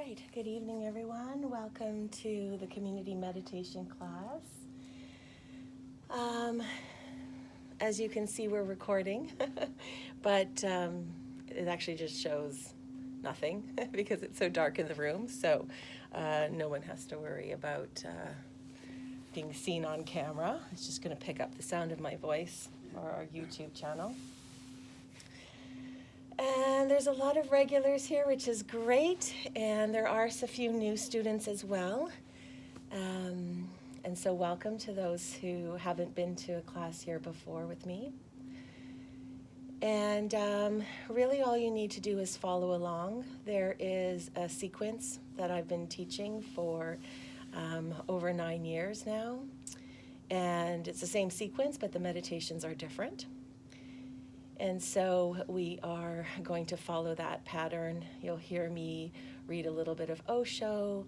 right, good evening everyone. Welcome to the community meditation class. As you can see, we're recording, but it actually just shows nothing because it's so dark in the room, so no one has to worry about being seen on camera. It's just going to pick up the sound of my voice for our YouTube channel. And there's a lot of regulars here, which is great, and there are a few new students as well. And so welcome to those who haven't been to a class here before with me. And really all you need to do is follow along. There is a sequence that I've been teaching for over 9 years now. And it's the same sequence, but the meditations are different. And so we are going to follow that pattern. You'll hear me read a little bit of Osho,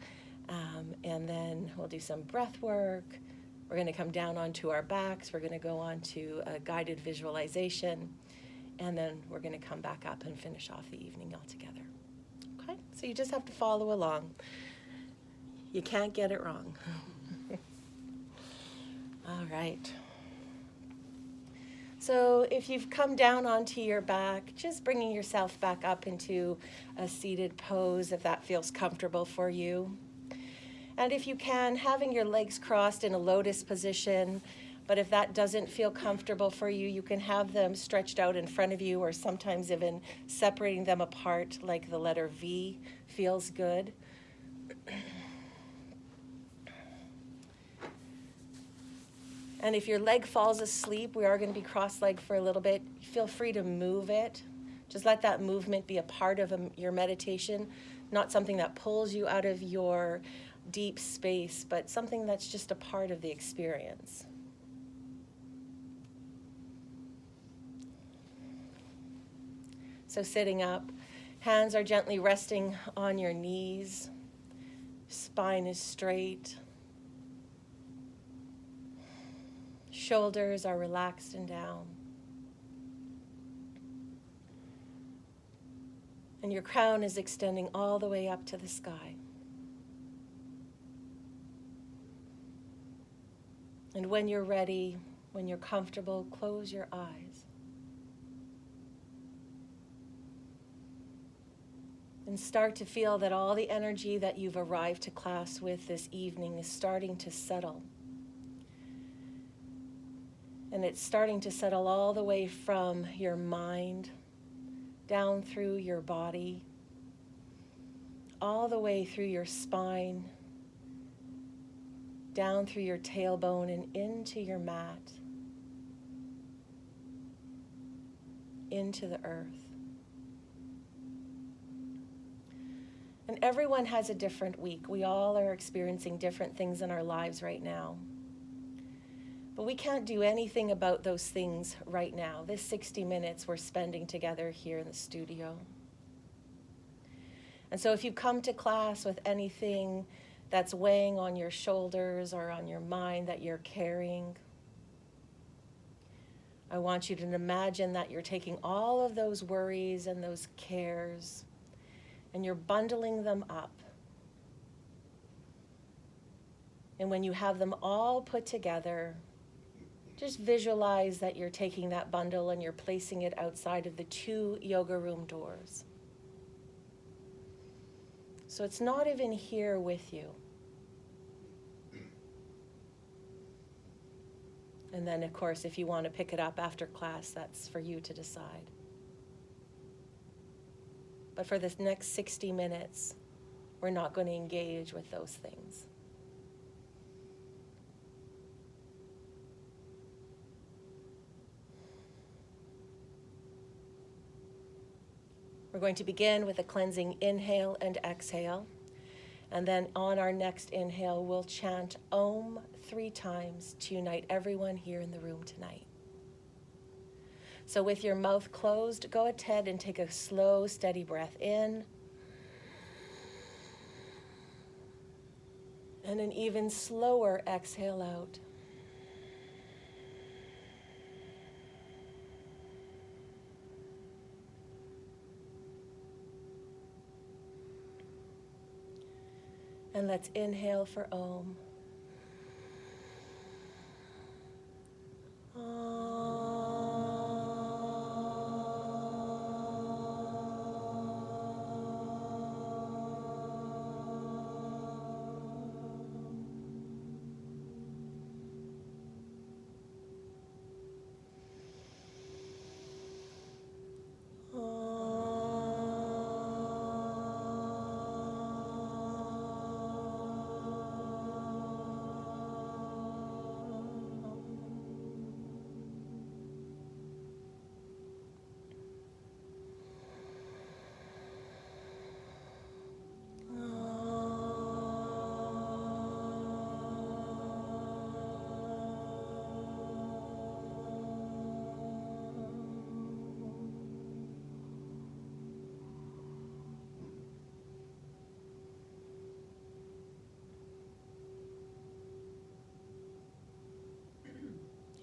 and then we'll do some breath work. We're going to come down onto our backs. We're going to go on to a guided visualization, and then we're going to come back up and finish off the evening altogether. Okay? So you just have to follow along. You can't get it wrong. All right. So if you've come down onto your back, just bringing yourself back up into a seated pose if that feels comfortable for you. And if you can, having your legs crossed in a lotus position, but if that doesn't feel comfortable for you, you can have them stretched out in front of you or sometimes even separating them apart like the letter V feels good. And if your leg falls asleep, we are going to be cross-legged for a little bit. Feel free to move it. Just let that movement be a part of your meditation, not something that pulls you out of your deep space, but something that's just a part of the experience. So sitting up, hands are gently resting on your knees. Spine is straight. Shoulders are relaxed and down. And your crown is extending all the way up to the sky. And when you're ready, when you're comfortable, close your eyes. And start to feel that all the energy that you've arrived to class with this evening is starting to settle. And it's starting to settle all the way from your mind, down through your body, all the way through your spine, down through your tailbone and into your mat, into the earth. And everyone has a different week. We all are experiencing different things in our lives right now. But we can't do anything about those things right now. This 60 minutes we're spending together here in the studio. And so if you come to class with anything that's weighing on your shoulders or on your mind that you're carrying, I want you to imagine that you're taking all of those worries and those cares and you're bundling them up. And when you have them all put together, just visualize that you're taking that bundle and you're placing it outside of the 2 yoga room doors. So it's not even here with you. And then, of course, if you want to pick it up after class, that's for you to decide. But for this next 60 minutes, we're not going to engage with those things. We're going to begin with a cleansing inhale and exhale. And then on our next inhale, we'll chant Om 3 times to unite everyone here in the room tonight. So with your mouth closed, go ahead and take a slow, steady breath in. And an even slower exhale out. And let's inhale for Om.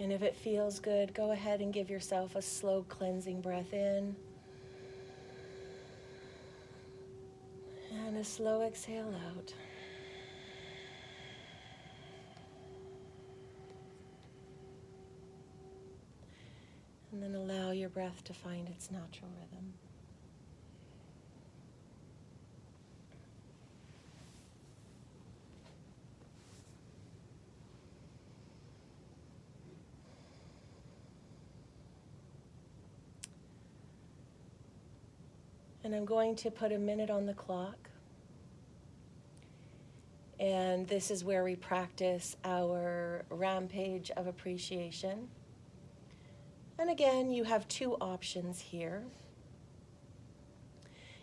And if it feels good, go ahead and give yourself a slow cleansing breath in. And a slow exhale out. And then allow your breath to find its natural rhythm. And I'm going to put a minute on the clock. And this is where we practice our rampage of appreciation. And again, you have two options here.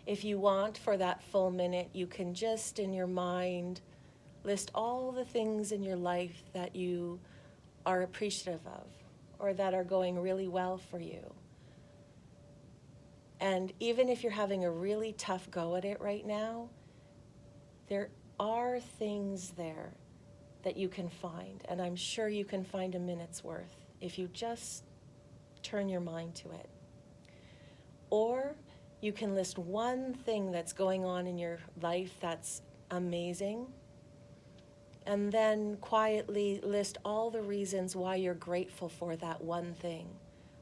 If you want, for that full minute, you can just in your mind list all the things in your life that you are appreciative of or that are going really well for you. And even if you're having a really tough go at it right now, there are things there that you can find. And I'm sure you can find a minute's worth if you just turn your mind to it. Or you can list one thing that's going on in your life that's amazing, and then quietly list all the reasons why you're grateful for that one thing,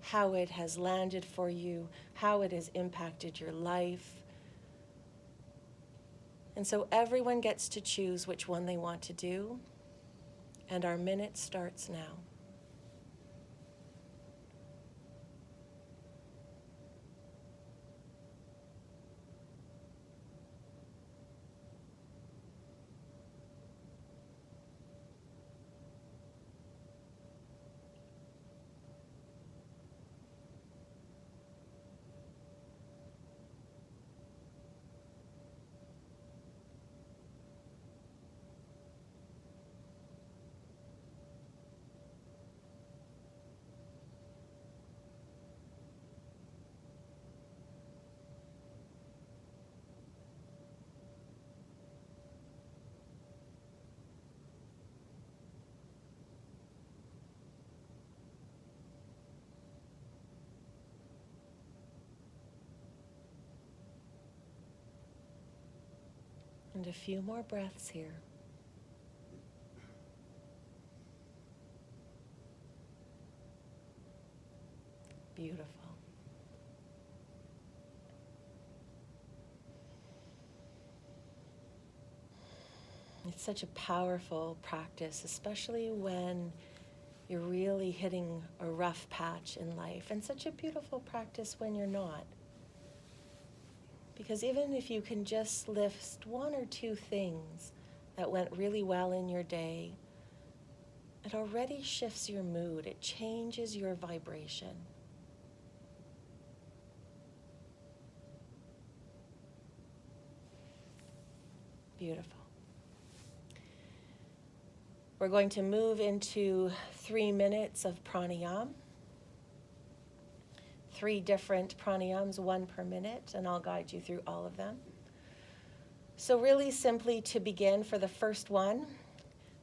how it has landed for you, how it has impacted your life. And so everyone gets to choose which one they want to do, and our minute starts now. And a few more breaths here. Beautiful. It's such a powerful practice, especially when you're really hitting a rough patch in life, and such a beautiful practice when you're not. Because even if you can just list one or two things that went really well in your day, it already shifts your mood. It changes your vibration. Beautiful. We're going to move into 3 minutes of pranayama. 3 different pranayams, 1 per minute, and I'll guide you through all of them. So really simply to begin, for the first one,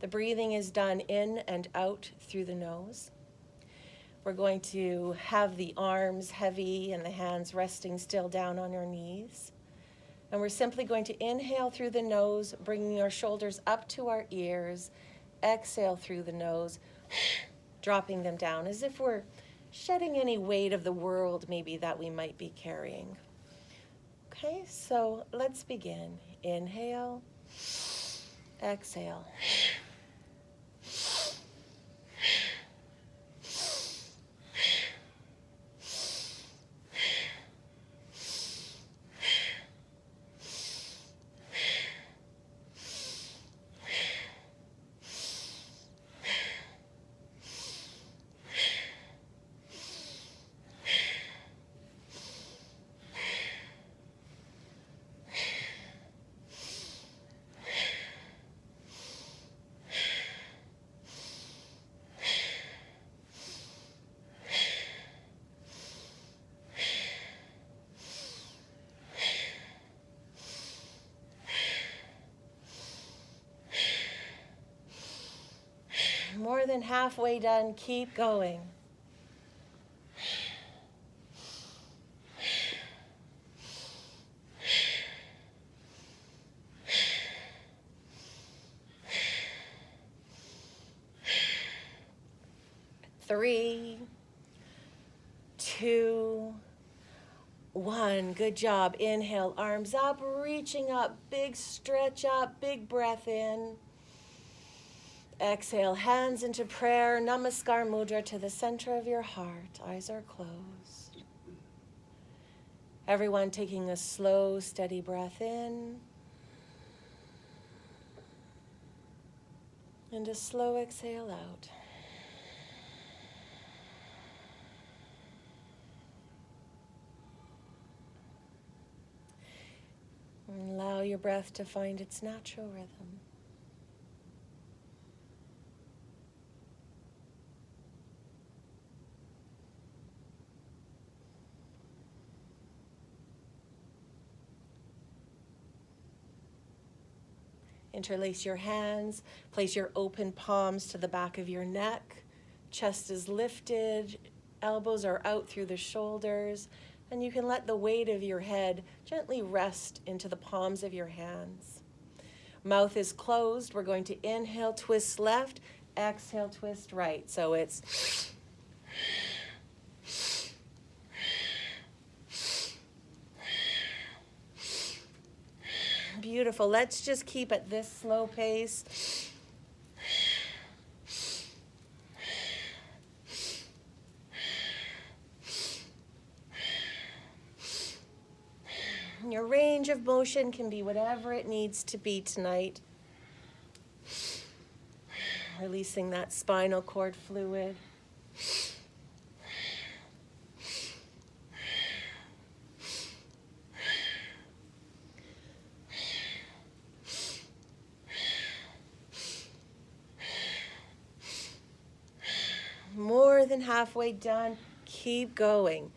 the breathing is done in and out through the nose. We're going to have the arms heavy and the hands resting still down on your knees. And we're simply going to inhale through the nose, bringing our shoulders up to our ears. Exhale through the nose, dropping them down as if we're shedding any weight of the world maybe that we might be carrying. Okay, so let's begin. Inhale, exhale. More than halfway done, keep going. Three, two, one. Good job. Inhale, arms up, reaching up, big stretch up, big breath in. Exhale, hands into prayer, Namaskar Mudra to the center of your heart. Eyes are closed. Everyone taking a slow, steady breath in. And a slow exhale out. And allow your breath to find its natural rhythm. Interlace your hands, place your open palms to the back of your neck. Chest is lifted, elbows are out through the shoulders, and you can let the weight of your head gently rest into the palms of your hands. Mouth is closed. We're going to inhale, twist left, exhale, twist right. So it's beautiful. Let's just keep at this slow pace. Your range of motion can be whatever it needs to be tonight. Releasing that spinal cord fluid. More than halfway done. Keep going.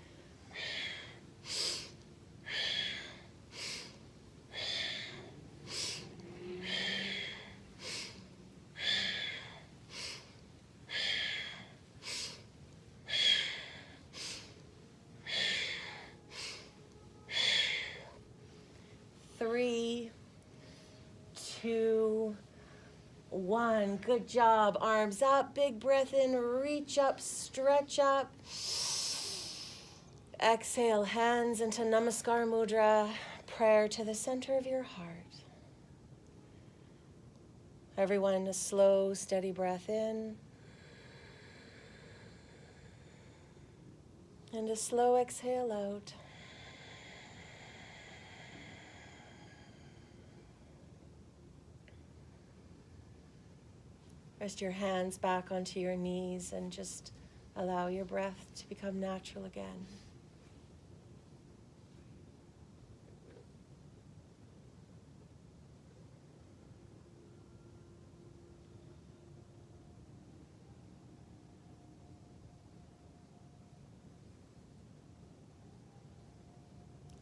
Three, two, one. Good job. Arms up, big breath in, reach up, stretch up. Exhale, hands into Namaskar Mudra, prayer to the center of your heart. Everyone, a slow, steady breath in. And a slow exhale out. Rest your hands back onto your knees and just allow your breath to become natural again.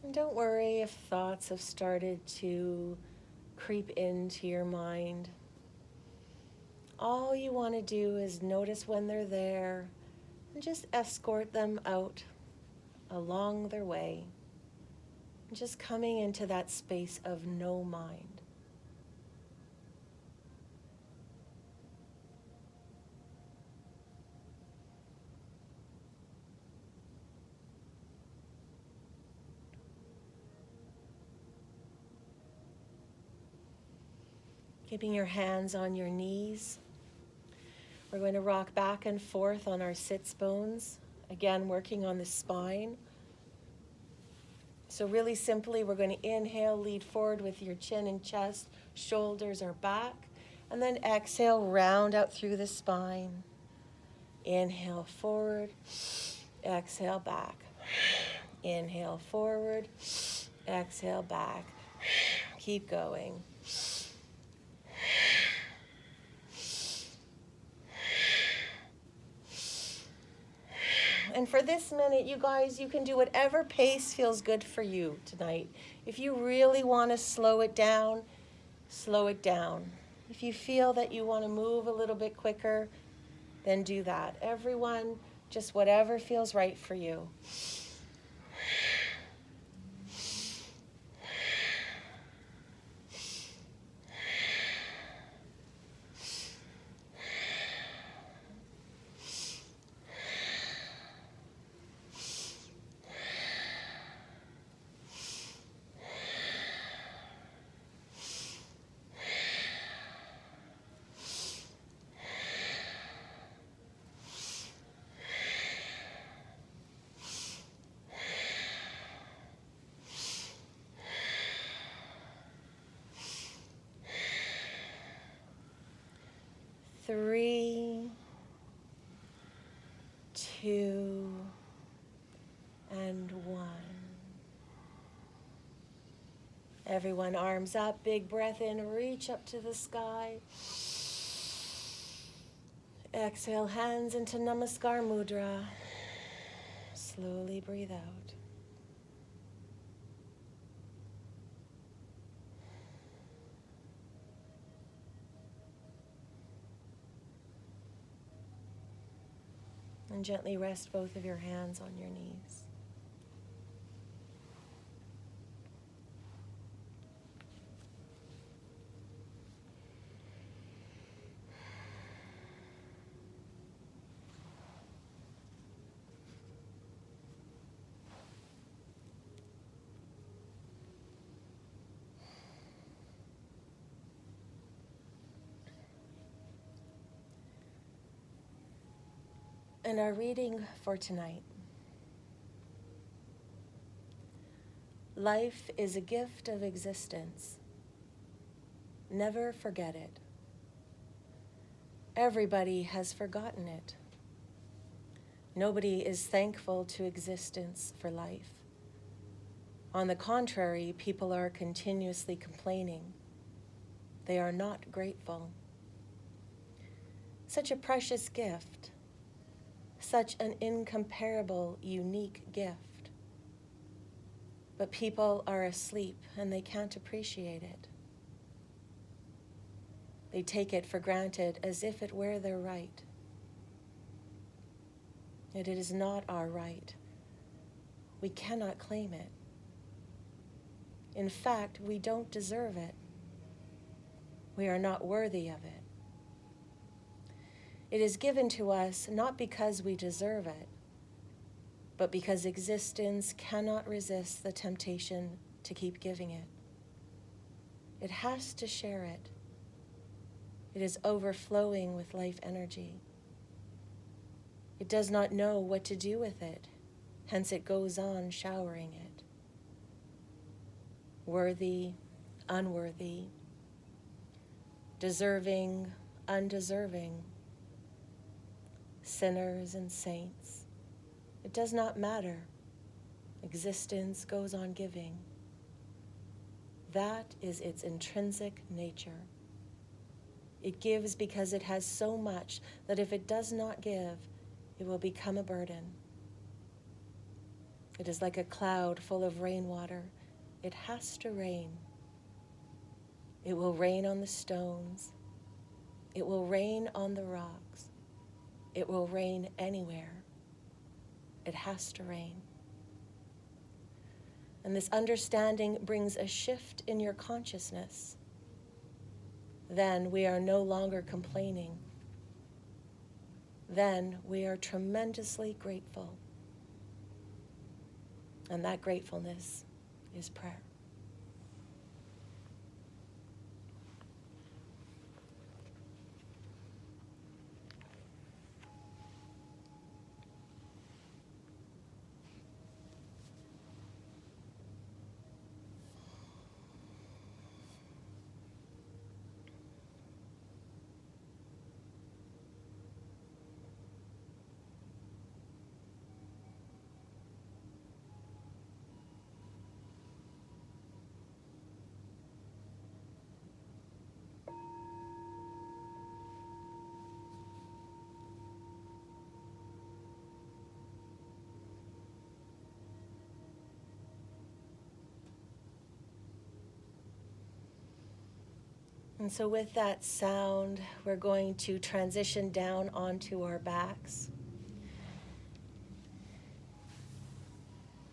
And don't worry if thoughts have started to creep into your mind. All you want to do is notice when they're there and just escort them out along their way. Just coming into that space of no mind. Keeping your hands on your knees. We're going to rock back and forth on our sits bones. Again, working on the spine. So really simply, we're going to inhale, lead forward with your chin and chest, shoulders are back. And then exhale, round out through the spine. Inhale forward, exhale back. Inhale forward, exhale back. Keep going. And for this minute, you guys, you can do whatever pace feels good for you tonight. If you really want to slow it down, slow it down. If you feel that you want to move a little bit quicker, then do that. Everyone, just whatever feels right for you. Three, two, and one. Everyone, arms up, big breath in, reach up to the sky. Exhale, hands into Namaskar Mudra. Slowly breathe out. And gently rest both of your hands on your knees. And our reading for tonight. Life is a gift of existence. Never forget it. Everybody has forgotten it. Nobody is thankful to existence for life. On the contrary, people are continuously complaining. They are not grateful. Such a precious gift. Such an incomparable, unique gift. But people are asleep and they can't appreciate it. They take it for granted as if it were their right. Yet it is not our right. We cannot claim it. In fact, we don't deserve it. We are not worthy of it. It is given to us not because we deserve it, but because existence cannot resist the temptation to keep giving it. It has to share it. It is overflowing with life energy. It does not know what to do with it, hence it goes on showering it. Worthy, unworthy, deserving, undeserving, sinners and saints. It does not matter. Existence goes on giving. That is its intrinsic nature. It gives because it has so much that if it does not give, it will become a burden. It is like a cloud full of rainwater. It has to rain. It will rain on the stones. It will rain on the rocks. It will rain anywhere. It has to rain. And this understanding brings a shift in your consciousness. Then we are no longer complaining. Then we are tremendously grateful. And that gratefulness is prayer. And so with that sound, we're going to transition down onto our backs.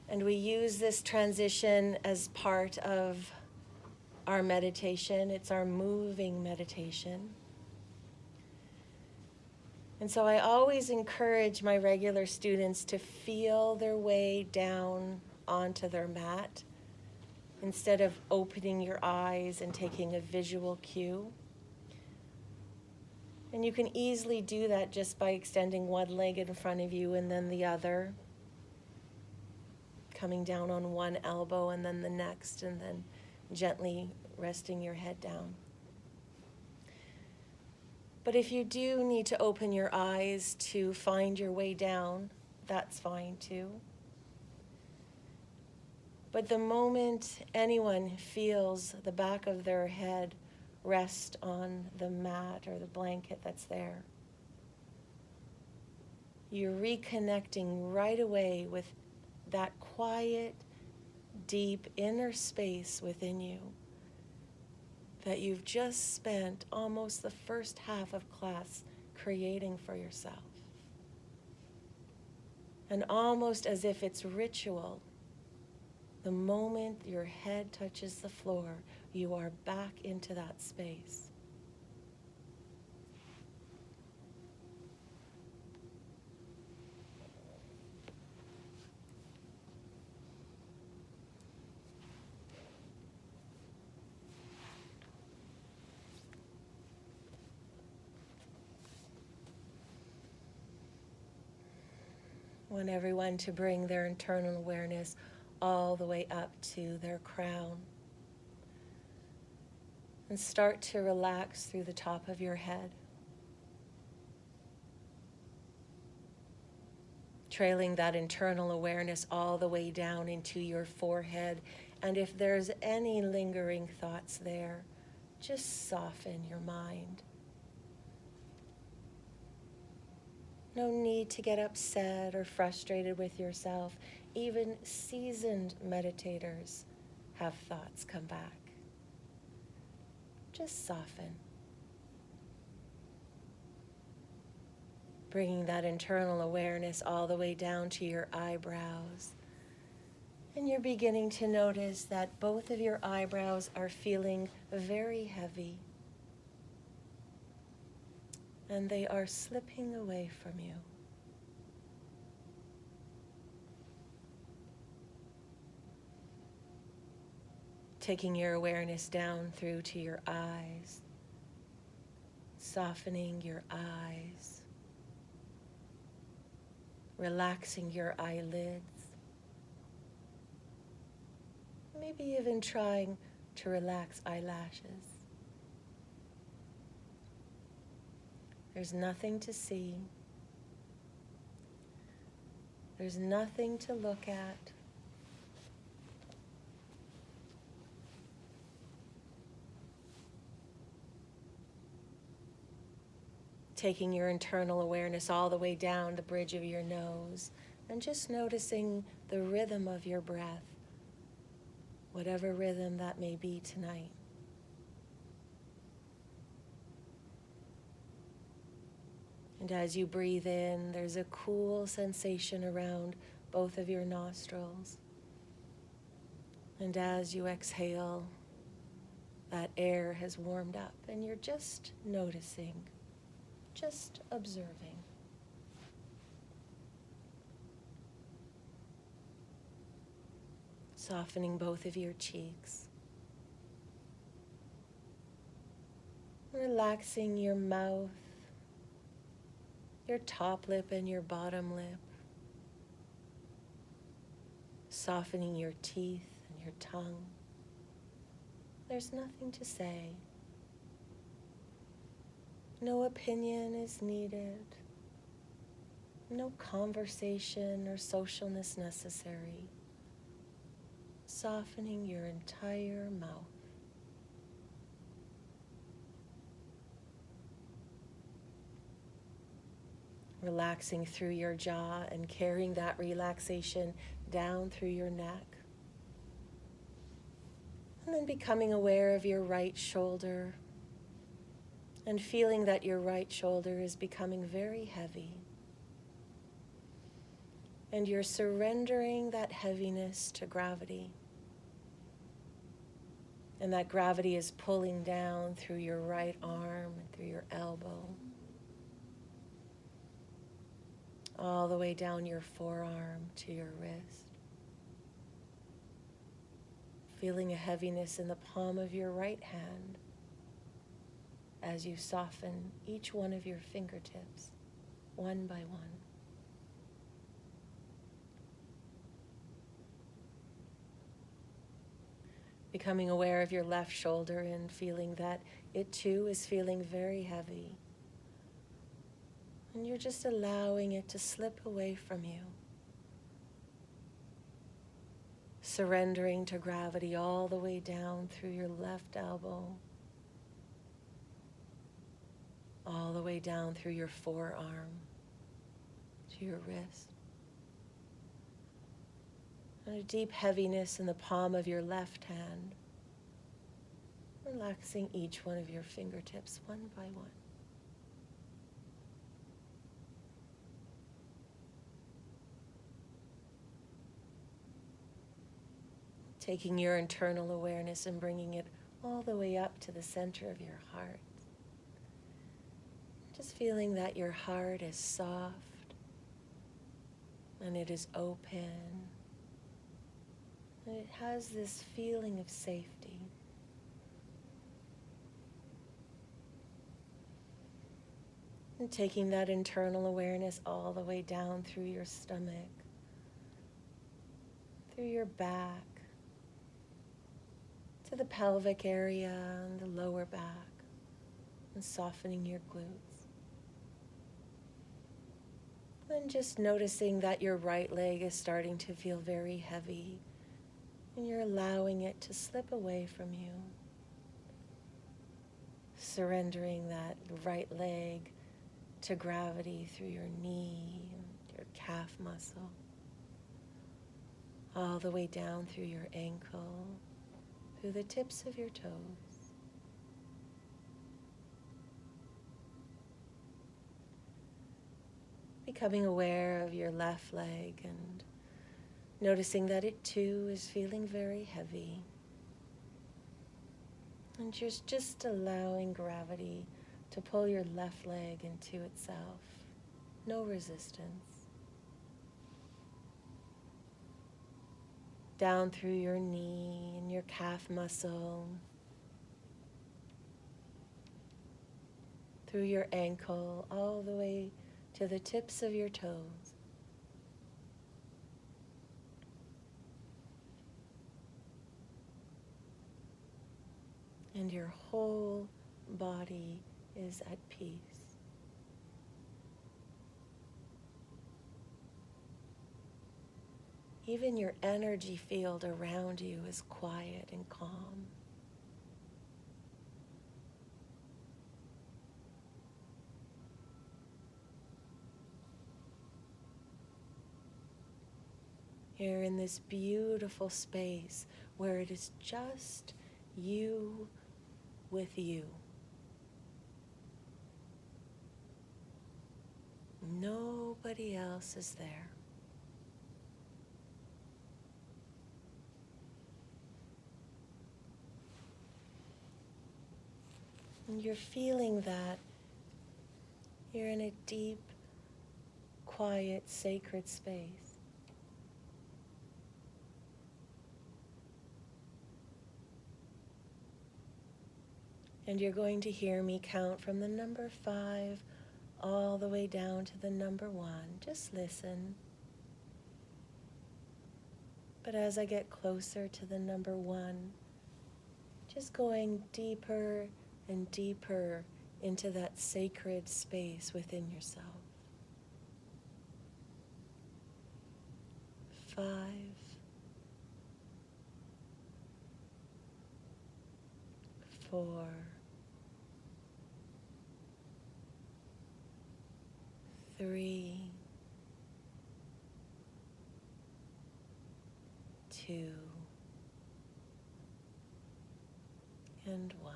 And we use this transition as part of our meditation. It's our moving meditation. And so I always encourage my regular students to feel their way down onto their mat instead of opening your eyes and taking a visual cue. And you can easily do that just by extending one leg in front of you and then the other, coming down on one elbow and then the next, and then gently resting your head down. But if you do need to open your eyes to find your way down, that's fine too. But the moment anyone feels the back of their head rest on the mat or the blanket that's there, you're reconnecting right away with that quiet, deep inner space within you that you've just spent almost the first half of class creating for yourself. And almost as if it's ritual, the moment your head touches the floor, you are back into that space. I want everyone to bring their internal awareness all the way up to their crown. And start to relax through the top of your head. Trailing that internal awareness all the way down into your forehead. And if there's any lingering thoughts there, just soften your mind. No need to get upset or frustrated with yourself. Even seasoned meditators have thoughts come back. Just soften. Bringing that internal awareness all the way down to your eyebrows. And you're beginning to notice that both of your eyebrows are feeling very heavy. And they are slipping away from you. Taking your awareness down through to your eyes, softening your eyes, relaxing your eyelids, maybe even trying to relax eyelashes. There's nothing to see. There's nothing to look at. Taking your internal awareness all the way down the bridge of your nose and just noticing the rhythm of your breath, whatever rhythm that may be tonight. And as you breathe in, there's a cool sensation around both of your nostrils. And as you exhale, that air has warmed up and you're just noticing, just observing. Softening both of your cheeks. Relaxing your mouth, your top lip and your bottom lip. Softening your teeth and your tongue. There's nothing to say. No opinion is needed. No conversation or socialness necessary. Softening your entire mouth. Relaxing through your jaw and carrying that relaxation down through your neck. And then becoming aware of your right shoulder and feeling that your right shoulder is becoming very heavy. And you're surrendering that heaviness to gravity. And that gravity is pulling down through your right arm and through your elbow. All the way down your forearm to your wrist. Feeling a heaviness in the palm of your right hand as you soften each one of your fingertips, one by one. Becoming aware of your left shoulder and feeling that it too is feeling very heavy. And you're just allowing it to slip away from you. Surrendering to gravity all the way down through your left elbow, all the way down through your forearm to your wrist. And a deep heaviness in the palm of your left hand, relaxing each one of your fingertips one by one. Taking your internal awareness and bringing it all the way up to the center of your heart. Just feeling that your heart is soft and it is open. And it has this feeling of safety. And taking that internal awareness all the way down through your stomach, through your back, to the pelvic area and the lower back, and softening your glutes. Then just noticing that your right leg is starting to feel very heavy, and you're allowing it to slip away from you. Surrendering that right leg to gravity through your knee and your calf muscle, all the way down through your ankle, through the tips of your toes. Becoming aware of your left leg and noticing that it too is feeling very heavy. And just allowing gravity to pull your left leg into itself. No resistance. Down through your knee and your calf muscle, through your ankle, all the way to the tips of your toes. And your whole body is at peace. Even your energy field around you is quiet and calm. You're in this beautiful space where it is just you with you. Nobody else is there. And you're feeling that you're in a deep, quiet, sacred space. And you're going to hear me count from the number 5 all the way down to the number 1. Just listen. But as I get closer to the number 1, just going deeper and deeper into that sacred space within yourself. 5, 4, 3, 2, and 1.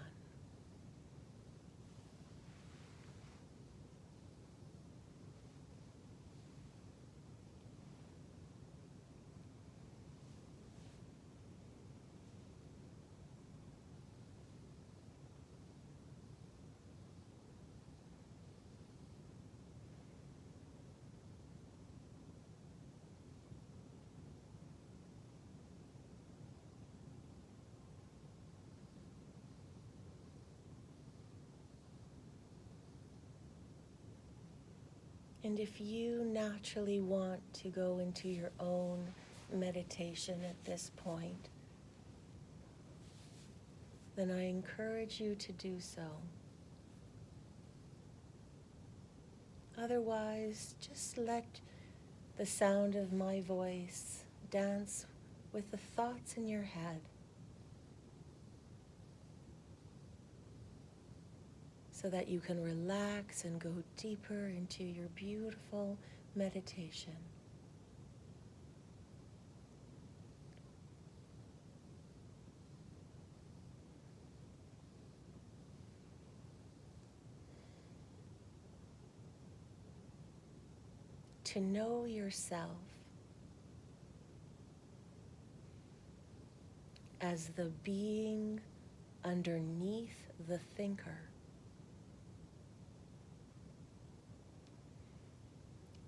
And if you naturally want to go into your own meditation at this point, then I encourage you to do so. Otherwise, just let the sound of my voice dance with the thoughts in your head, so that you can relax and go deeper into your beautiful meditation. To know yourself as the being underneath the thinker,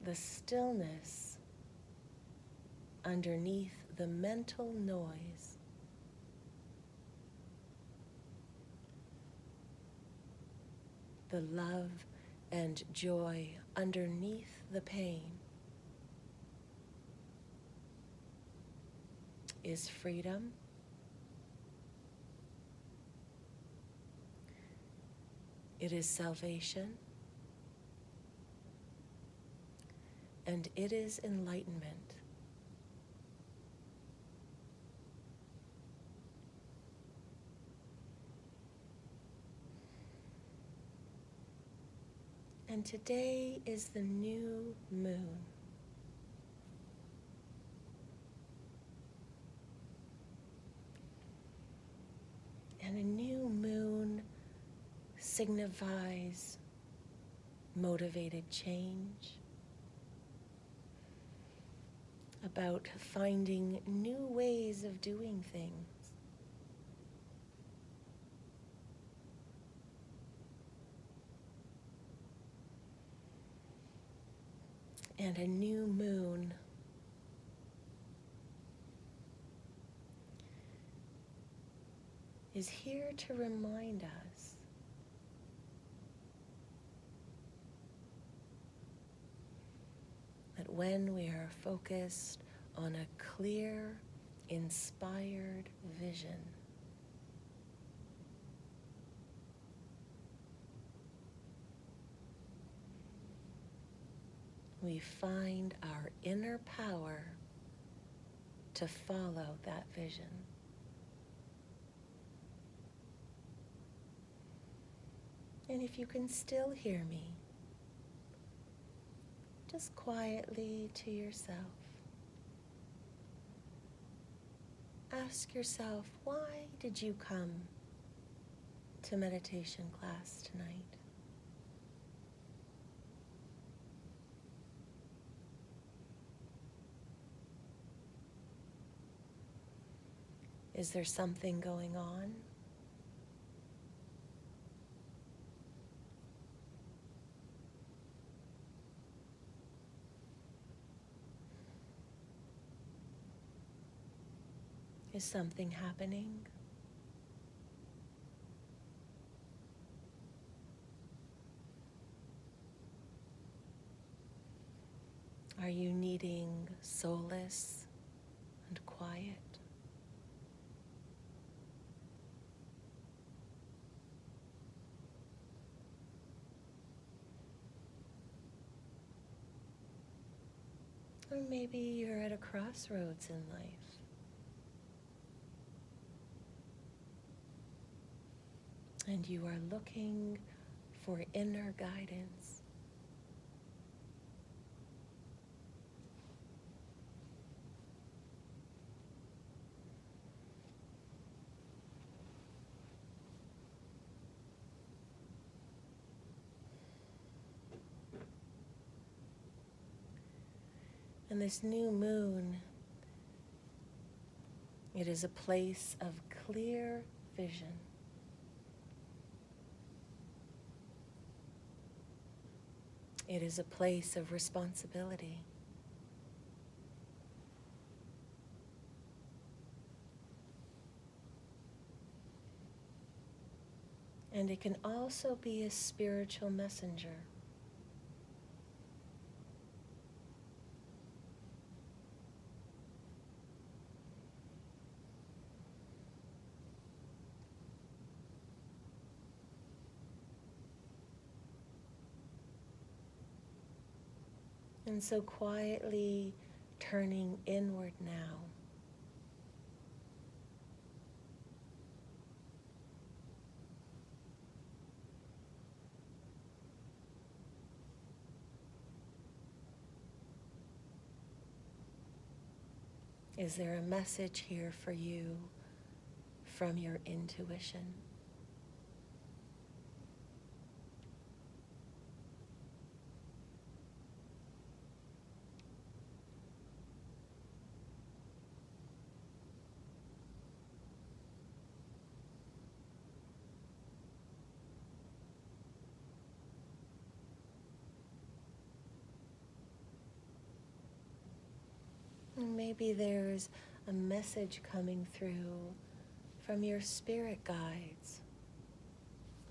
the stillness underneath the mental noise, the love and joy underneath the pain is freedom, it is salvation, and it is enlightenment. And today is the new moon. And a new moon signifies motivated change, about finding new ways of doing things. And a new moon is here to remind us that when we are focused on a clear, inspired vision, we find our inner power to follow that vision. And if you can still hear me, just quietly to yourself, ask yourself, why did you come to meditation class tonight? Is there something going on? Is something happening? Are you needing solace and quiet? Or maybe you're at a crossroads in life. And you are looking for inner guidance. And this new moon, it is a place of clear vision. It is a place of responsibility. And it can also be a spiritual messenger. And so quietly turning inward now, is there a message here for you from your intuition? And maybe there's a message coming through from your spirit guides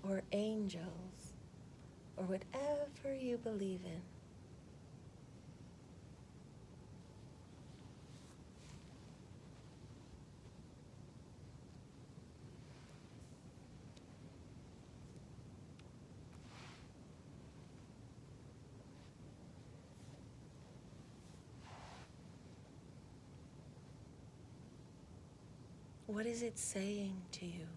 or angels or whatever you believe in. What is it saying to you?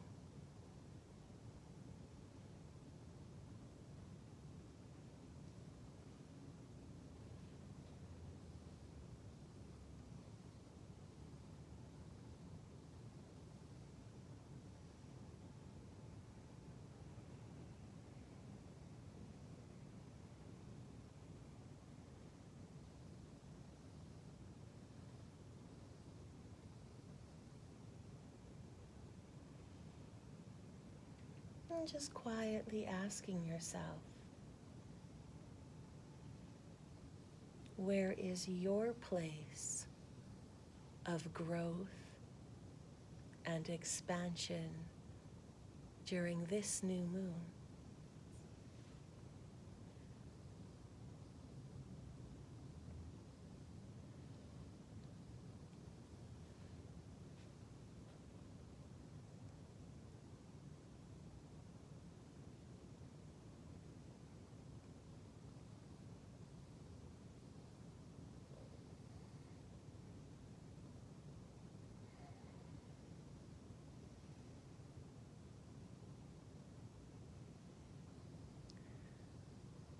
And just quietly asking yourself, where is your place of growth and expansion during this new moon?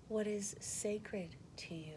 What is sacred to you?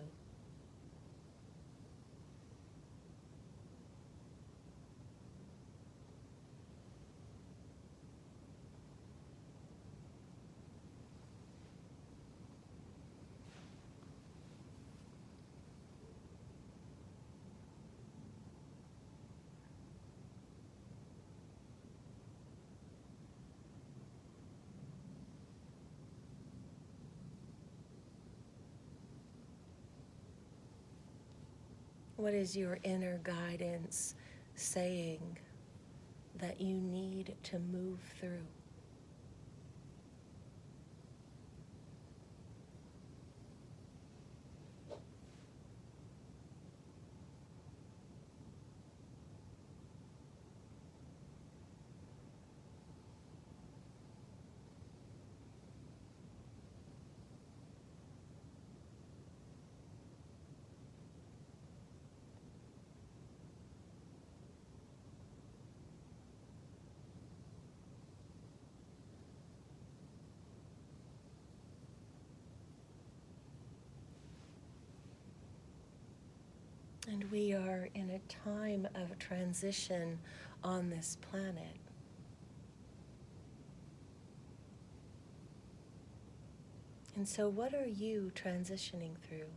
What is your inner guidance saying that you need to move through. And we are in a time of transition on this planet. And so, what are you transitioning through?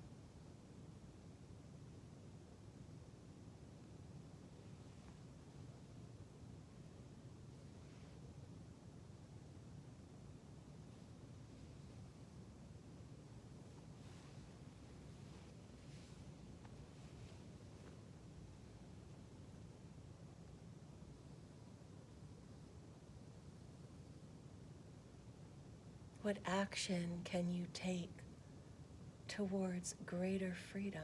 What action can you take towards greater freedom?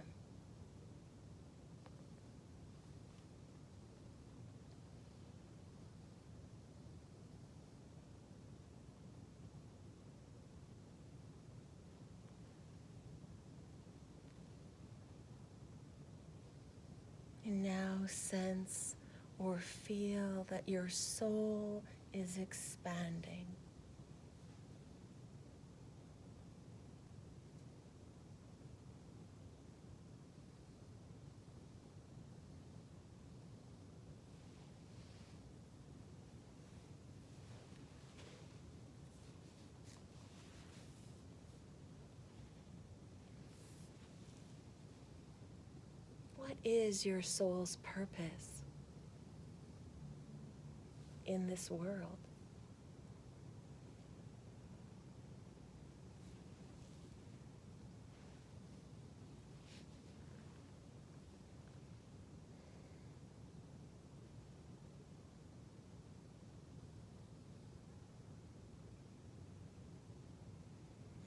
And now sense or feel that your soul is expanding. What is your soul's purpose in this world?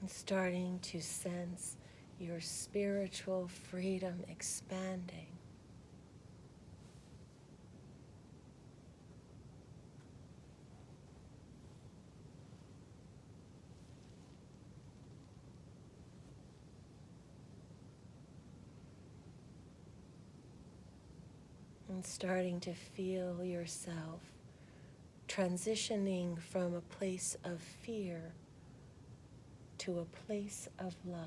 And starting to sense your spiritual freedom expanding. And starting to feel yourself transitioning from a place of fear to a place of love.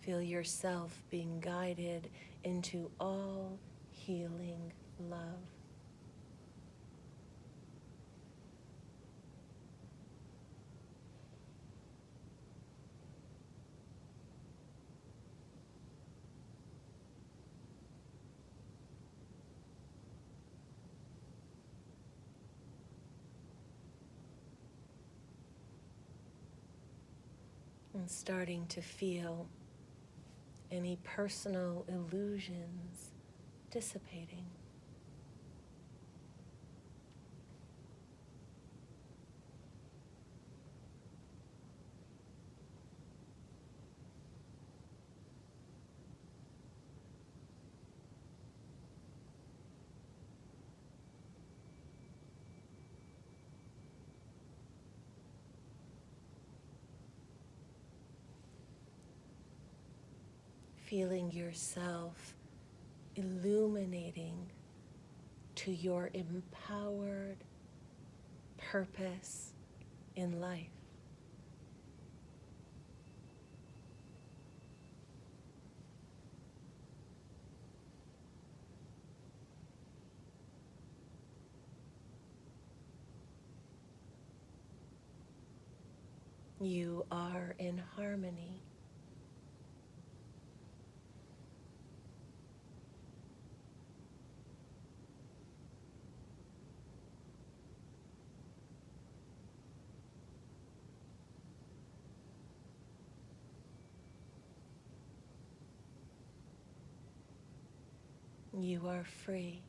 Feel yourself being guided into all healing love. And starting to feel any personal illusions dissipating. Feeling yourself illuminating to your empowered purpose in life. You are in harmony. You are free.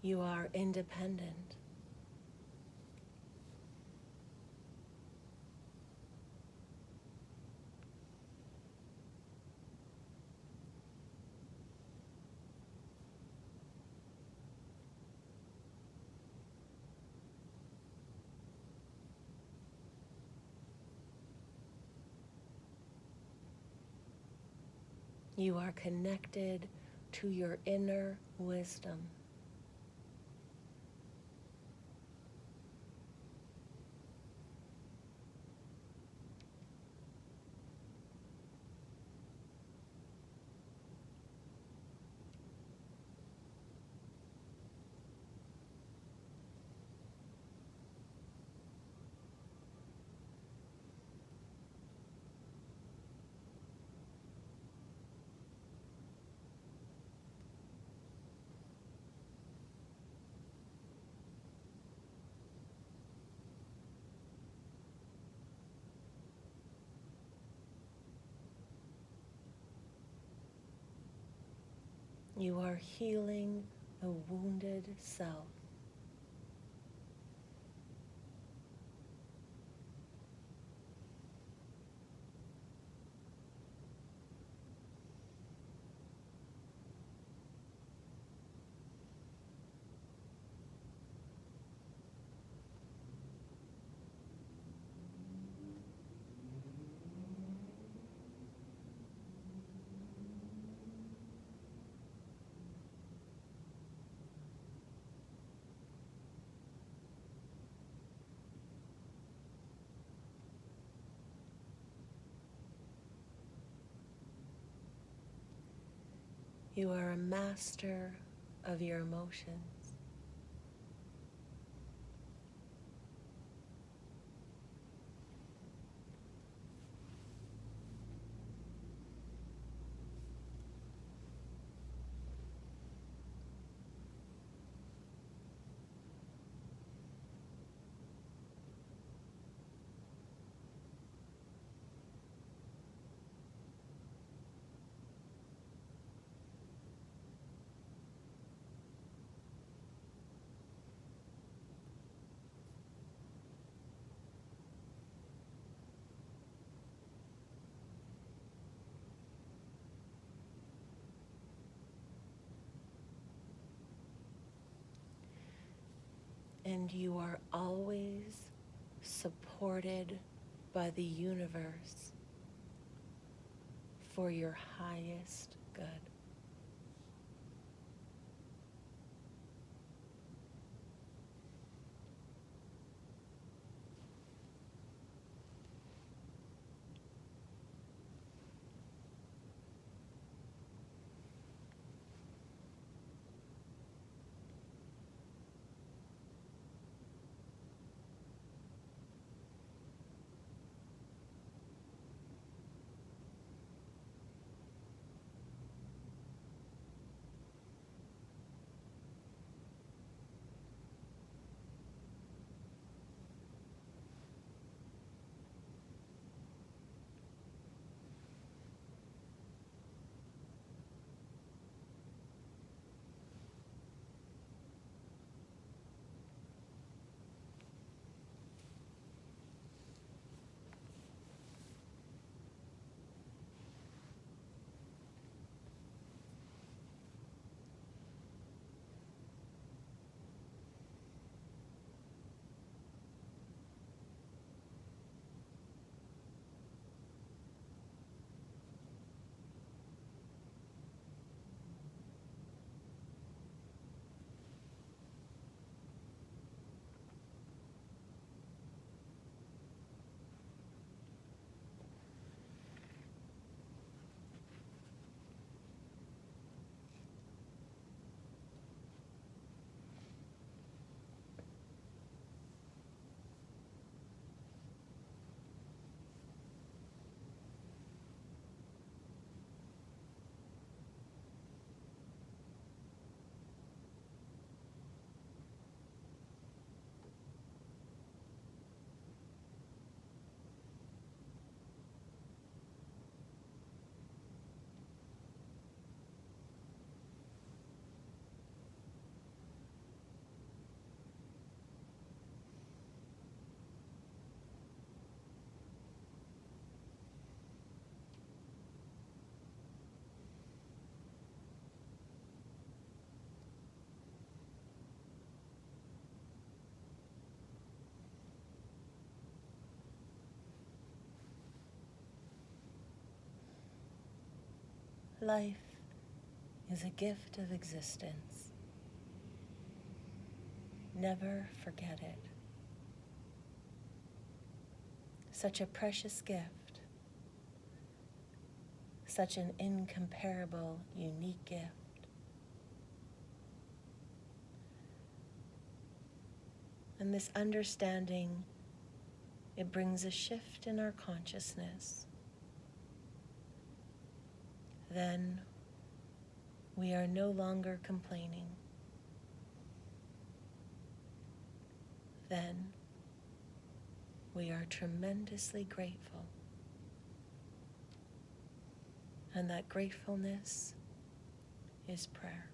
You are independent. You are connected to your inner wisdom. You are healing a wounded self. You are a master of your emotions. And you are always supported by the universe for your highest good. Life is a gift of existence. Never forget it. Such a precious gift. Such an incomparable, unique gift. And this understanding, it brings a shift in our consciousness. Then we are no longer complaining. Then we are tremendously grateful. And that gratefulness is prayer.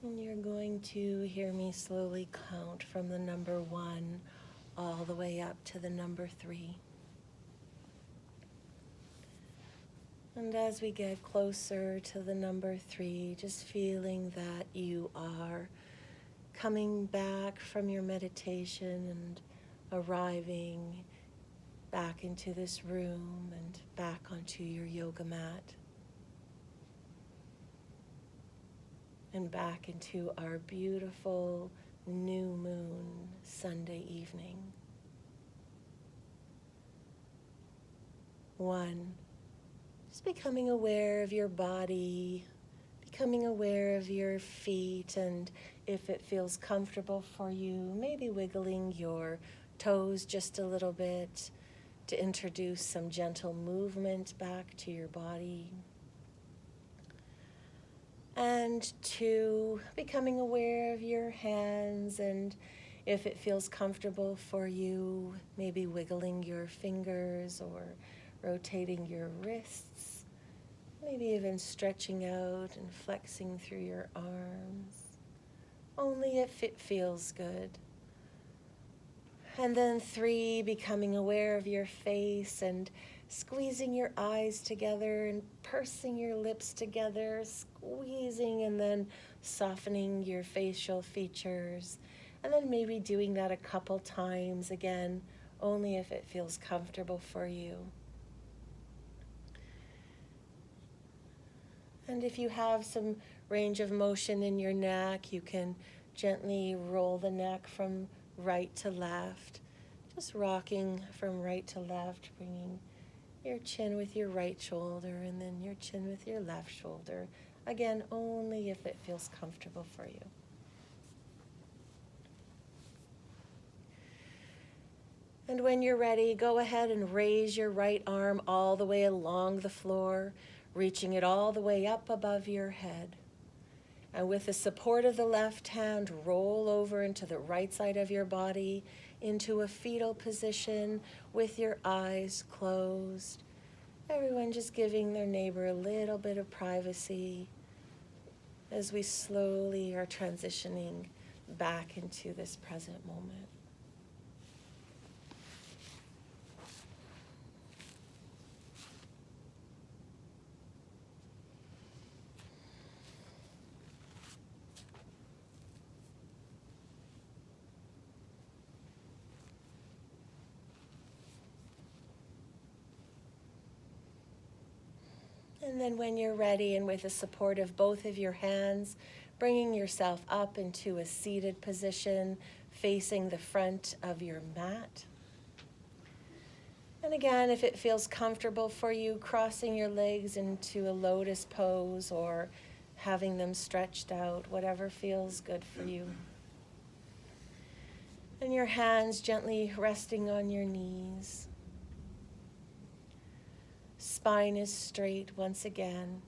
And you're going to hear me slowly count from the number 1 all the way up to the number 3. And as we get closer to the number 3, just feeling that you are coming back from your meditation and arriving back into this room and back onto your yoga mat. And back into our beautiful new moon Sunday evening. 1, just becoming aware of your body, becoming aware of your feet, and if it feels comfortable for you, maybe wiggling your toes just a little bit to introduce some gentle movement back to your body. And 2, becoming aware of your hands, and if it feels comfortable for you, maybe wiggling your fingers or rotating your wrists, maybe even stretching out and flexing through your arms, only if it feels good. And then 3, becoming aware of your face and squeezing your eyes together and pursing your lips together, squeezing and then softening your facial features. And then maybe doing that a couple times again, only if it feels comfortable for you. And if you have some range of motion in your neck, you can gently roll the neck from right to left, just rocking from right to left, bringing your chin with your right shoulder and then your chin with your left shoulder Again, only if it feels comfortable for you. And when you're ready, go ahead and raise your right arm all the way along the floor, reaching it all the way up above your head. And with the support of the left hand, roll over into the right side of your body, into a fetal position with your eyes closed. Everyone just giving their neighbor a little bit of privacy as we slowly are transitioning back into this present moment. And then when you're ready and with the support of both of your hands, bringing yourself up into a seated position, facing the front of your mat. And again, if it feels comfortable for you, crossing your legs into a lotus pose or having them stretched out, whatever feels good for you. And your hands gently resting on your knees. Spine is straight once again,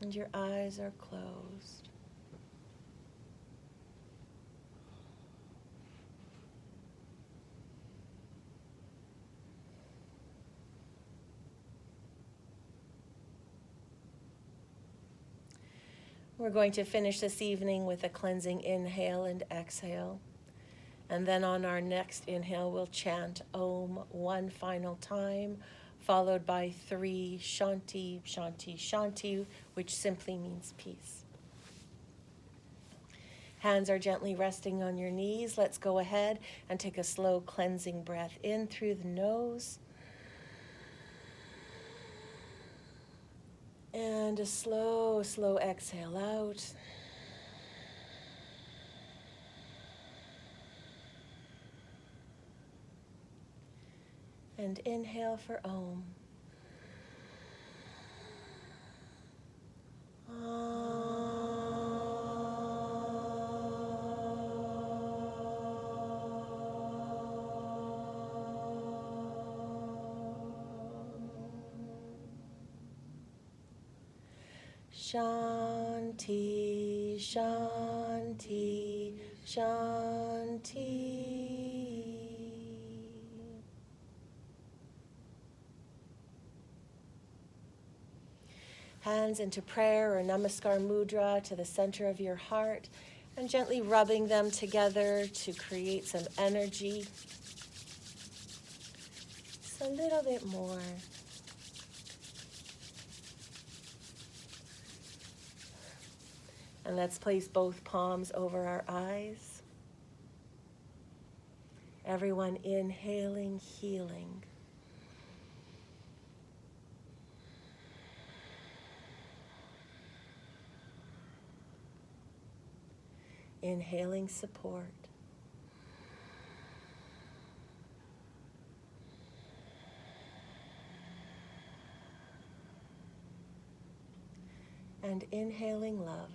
and your eyes are closed. We're going to finish this evening with a cleansing inhale and exhale. And then on our next inhale, we'll chant Om one final time, followed by 3 Shanti, Shanti, Shanti, which simply means peace. Hands are gently resting on your knees. Let's go ahead and take a slow cleansing breath in through the nose. And a slow, slow exhale out. And inhale for Om. Shanti, Shanti, Shanti. Hands into prayer or namaskar mudra to the center of your heart and gently rubbing them together to create some energy. Just a little bit more. And let's place both palms over our eyes. Everyone inhaling, healing. Inhaling support. And inhaling love.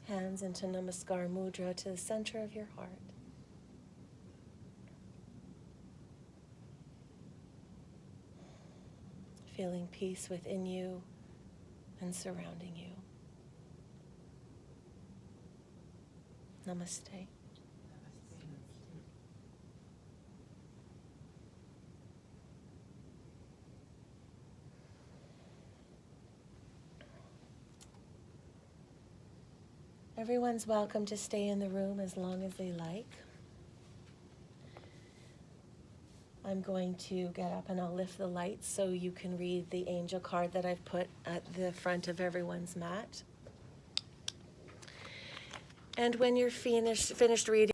Hands into namaskar mudra to the center of your heart. Feeling peace within you and surrounding you. Namaste. Everyone's welcome to stay in the room as long as they like. I'm going to get up and I'll lift the lights so you can read the angel card that I've put at the front of everyone's mat. And when you're finished reading,